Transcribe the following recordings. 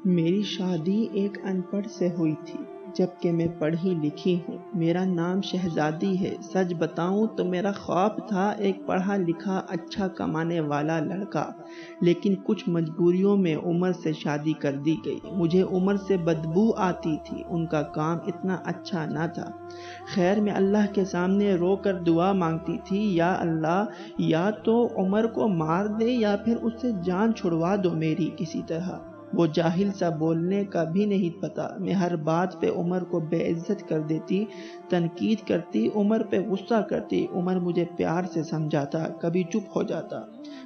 میری شادی ایک ان پڑھ سے ہوئی تھی، جبکہ میں پڑھی لکھی ہوں۔ میرا نام شہزادی ہے۔ سچ بتاؤں تو میرا خواب تھا ایک پڑھا لکھا اچھا کمانے والا لڑکا، لیکن کچھ مجبوریوں میں عمر سے شادی کر دی گئی۔ مجھے عمر سے بدبو آتی تھی، ان کا کام اتنا اچھا نہ تھا۔ خیر میں اللہ کے سامنے رو کر دعا مانگتی تھی، یا اللہ، یا تو عمر کو مار دے یا پھر اس سے جان چھڑوا دو میری کسی طرح۔ وہ جاہل سا بولنے کا بھی نہیں پتا۔ میں ہر بات پہ عمر کو بے عزت کر دیتی، تنقید کرتی، عمر پہ غصہ کرتی۔ عمر مجھے پیار سے سمجھاتا، کبھی چپ ہو جاتا،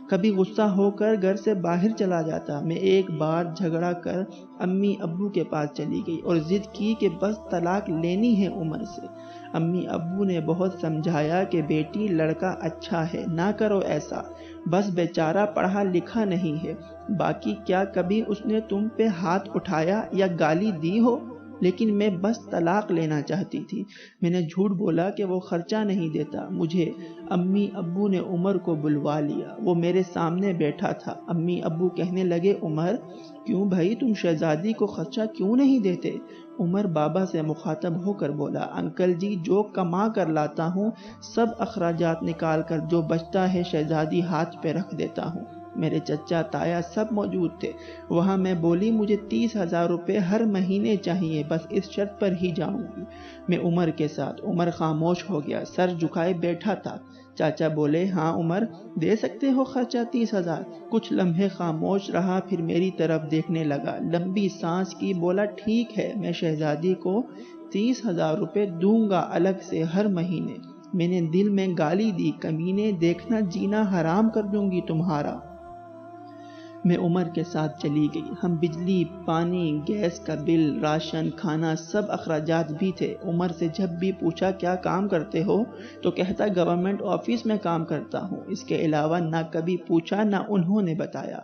کبھی غصہ ہو کر گھر سے باہر چلا جاتا۔ میں ایک بار جھگڑا کر امی ابو کے پاس چلی گئی اور ضد کی کہ بس طلاق لینی ہے عمر سے۔ امی ابو نے بہت سمجھایا کہ بیٹی لڑکا اچھا ہے، نہ کرو ایسا، بس بیچارہ پڑھا لکھا نہیں ہے۔ باقی کیا کبھی اس نے تم پہ ہاتھ اٹھایا یا گالی دی ہو؟ لیکن میں بس طلاق لینا چاہتی تھی۔ میں نے جھوٹ بولا کہ وہ خرچہ نہیں دیتا مجھے۔ امی ابو نے عمر کو بلوا لیا، وہ میرے سامنے بیٹھا تھا۔ امی ابو کہنے لگے، عمر، کیوں بھائی تم شہزادی کو خرچہ کیوں نہیں دیتے؟ عمر بابا سے مخاطب ہو کر بولا، انکل جی، جو کما کر لاتا ہوں سب اخراجات نکال کر جو بچتا ہے شہزادی ہاتھ پہ رکھ دیتا ہوں۔ میرے چچا تایا سب موجود تھے وہاں۔ میں بولی، مجھے 30,000 روپے ہر مہینے چاہیے، بس اس شرط پر ہی جاؤں گی میں عمر کے ساتھ۔ عمر خاموش ہو گیا، سر جھکائے بیٹھا تھا۔ چاچا بولے، ہاں عمر، دے سکتے ہو خرچہ 30,000؟ کچھ لمحے خاموش رہا، پھر میری طرف دیکھنے لگا، لمبی سانس کی، بولا، ٹھیک ہے، میں شہزادی کو 30,000 روپے دوں گا الگ سے ہر مہینے۔ میں نے دل میں گالی دی، کمینے، دیکھنا جینا حرام کر دوں گی تمہارا۔ میں عمر کے ساتھ چلی گئی۔ ہم بجلی، پانی، گیس کا بل، راشن، کھانا، سب اخراجات بھی تھے۔ عمر سے جب بھی پوچھا کیا کام کرتے ہو تو کہتا گورنمنٹ آفس میں کام کرتا ہوں۔ اس کے علاوہ نہ کبھی پوچھا نہ انہوں نے بتایا۔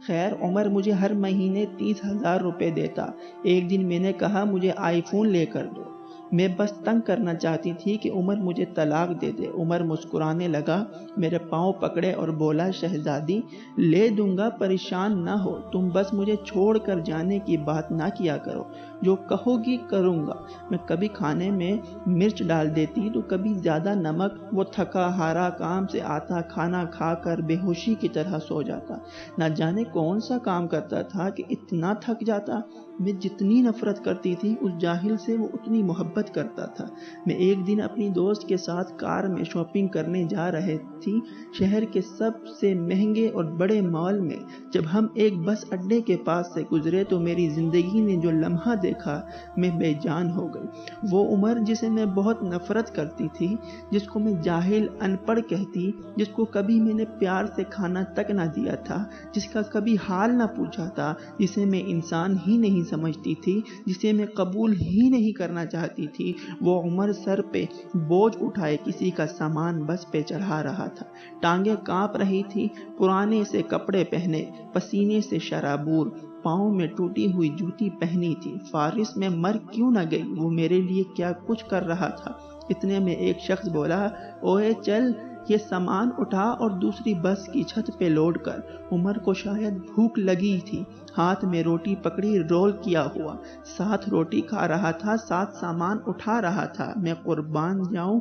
خیر عمر مجھے ہر مہینے 30,000 روپے دیتا۔ ایک دن میں نے کہا، مجھے آئی فون لے کر دو۔ میں بس تنگ کرنا چاہتی تھی کہ عمر مجھے طلاق دے دے۔ عمر مسکرانے لگا، میرے پاؤں پکڑے اور بولا، شہزادی، لے دوں گا، پریشان نہ ہو، تم بس مجھے چھوڑ کر جانے کی بات نہ کیا کرو، جو کہو گی کروں گا۔ میں کبھی کھانے میں مرچ ڈال دیتی تو کبھی زیادہ نمک۔ وہ تھکا ہارا کام سے آتا، کھانا کھا کر بے ہوشی کی طرح سو جاتا۔ نہ جانے کون سا کام کرتا تھا کہ اتنا تھک جاتا۔ میں جتنی نفرت کرتی تھی اس جاہل سے، وہ اتنی محبت کرتا تھا۔ میں ایک دن اپنی دوست کے ساتھ کار میں شاپنگ کرنے جا رہے تھی، شہر کے سب سے مہنگے اور بڑے مال میں۔ جب ہم ایک بس اڈے کے پاس سے گزرے تو میری زندگی نے جو لمحہ دیکھا، میں بے جان ہو گئی۔ وہ عمر جسے میں بہت نفرت کرتی تھی، جس کو میں جاہل، ان پڑھ کہتی، جس کو کبھی میں نے پیار سے کھانا تک نہ دیا تھا، جس کا کبھی حال نہ پوچھا تھا، جسے میں انسان ہی نہیں سمجھتی تھی، جسے میں قبول ہی نہیں کرنا چاہتی تھی، وہ عمر سر پہ بوجھ اٹھائے کسی کا سامان بس پہ چڑھا رہا تھا۔ ٹانگیں کانپ رہی تھی، پرانے سے کپڑے پہنے، پسینے سے شرابور، پاؤں میں ٹوٹی ہوئی جوتی پہنی تھی۔ فارس میں مر کیوں نہ گئی؟ وہ میرے لیے کیا کچھ کر رہا تھا۔ اتنے میں ایک شخص بولا، اوے چل، یہ سامان اٹھا اور دوسری بس کی چھت پہ لوڈ کر۔ عمر کو شاید بھوک لگی تھی، ہاتھ میں روٹی پکڑی، رول کیا ہوا، ساتھ روٹی کھا رہا تھا، ساتھ سامان اٹھا رہا تھا۔ میں قربان جاؤں،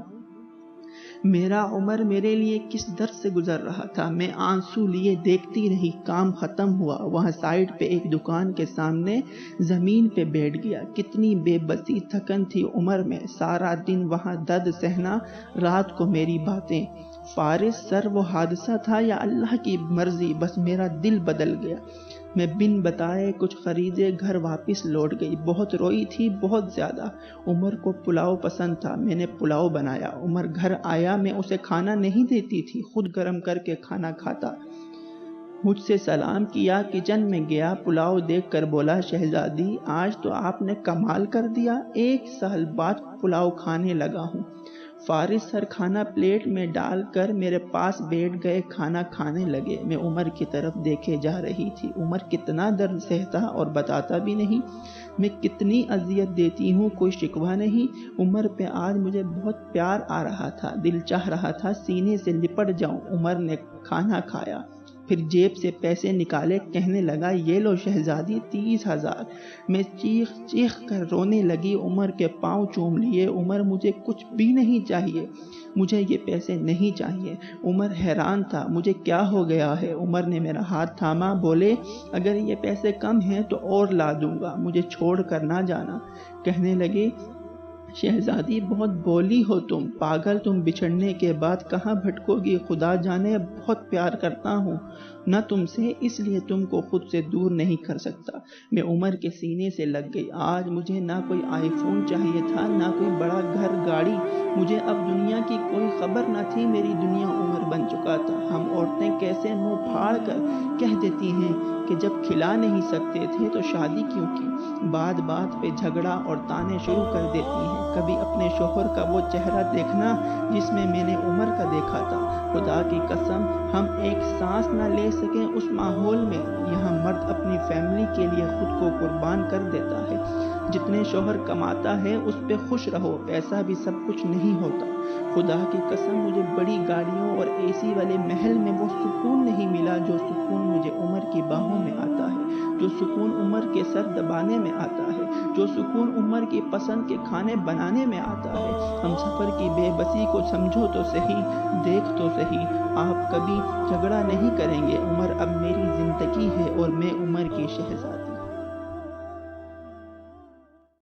میرا عمر میرے لیے کس درد سے گزر رہا تھا۔ میں آنسو لیے دیکھتی رہی۔ کام ختم ہوا، وہاں سائڈ پہ ایک دکان کے سامنے زمین پہ بیٹھ گیا۔ کتنی بے بسی، تھکن تھی عمر میں، سارا دن وہاں درد سہنا، رات کو میری باتیں۔ فارس سر وہ حادثہ تھا یا اللہ کی مرضی، بس میرا دل بدل گیا۔ میں بن بتائے کچھ خریدے، گھر واپس لوٹ گئی۔ بہت روئی تھی، بہت زیادہ۔ عمر کو پلاؤ پسند تھا، میں نے پلاؤ بنایا۔ عمر گھر آیا، میں اسے کھانا نہیں دیتی تھی، خود گرم کر کے کھانا کھاتا۔ مجھ سے سلام کیا، کچن میں گیا، پلاؤ دیکھ کر بولا، شہزادی، آج تو آپ نے کمال کر دیا، 1 سال بعد پلاؤ کھانے لگا ہوں۔ فارس سر کھانا پلیٹ میں ڈال کر میرے پاس بیٹھ گئے، کھانا کھانے لگے۔ میں عمر کی طرف دیکھے جا رہی تھی۔ عمر کتنا درد سہتا اور بتاتا بھی نہیں، میں کتنی اذیت دیتی ہوں، کوئی شکوہ نہیں۔ عمر پہ آج مجھے بہت پیار آ رہا تھا، دل چاہ رہا تھا سینے سے لپٹ جاؤں۔ عمر نے کھانا کھایا، پھر جیب سے پیسے نکالے، کہنے لگا یہ لو شہزادی 30,000۔ میں چیخ چیخ کر رونے لگی، عمر کے پاؤں چوم لیے۔ عمر مجھے کچھ بھی نہیں چاہیے، مجھے یہ پیسے نہیں چاہیے۔ عمر حیران تھا مجھے کیا ہو گیا ہے۔ عمر نے میرا ہاتھ تھاما، بولے اگر یہ پیسے کم ہیں تو اور لا دوں گا، مجھے چھوڑ کر نہ جانا۔ کہنے لگے شہزادی بہت بولی ہو تم، پاگل، تم بچھڑنے کے بعد کہاں بھٹکو گی؟ خدا جانے بہت پیار کرتا ہوں نہ تم سے، اس لیے تم کو خود سے دور نہیں کر سکتا۔ میں عمر کے سینے سے لگ گئی۔ آج مجھے نہ کوئی آئی فون چاہیے تھا، نہ کوئی بڑا گھر گاڑی، مجھے اب دنیا کی کوئی خبر نہ تھی، میری دنیا عمر بن چکا تھا۔ ہم عورتیں کیسے منہ پھاڑ کر کہہ دیتی ہیں کہ جب کھلا نہیں سکتے تھے تو شادی کیوں کی؟ بات بات پہ جھگڑا اور تانے شروع کر دیتی ہیں۔ کبھی اپنے شوہر کا وہ چہرہ دیکھنا جس میں میں نے عمر کا دیکھا تھا، خدا کی قسم ہم ایک سانس نہ لے سکیں اس ماحول میں۔ یہاں مرد اپنی فیملی کے لیے خود کو قربان کر دیتا ہے۔ جتنے شوہر کماتا ہے اس پہ خوش رہو، پیسہ بھی سب کچھ نہیں ہوتا۔ خدا کی قسم مجھے بڑی گاڑیوں اور اے سی والے محل میں وہ سکون نہیں ملا جو سکون مجھے عمر کی باہوں میں آتا ہے، جو سکون عمر کے سر دبانے میں آتا ہے، جو سکون عمر کی پسند کے کھانے بنانے میں آتا ہے۔ ہم سفر کی بے بسی کو سمجھو تو صحیح، دیکھ تو صحیح، آپ کبھی جھگڑا نہیں کریں گے۔ عمر اب میری زندگی ہے اور میں عمر کی شہزادی۔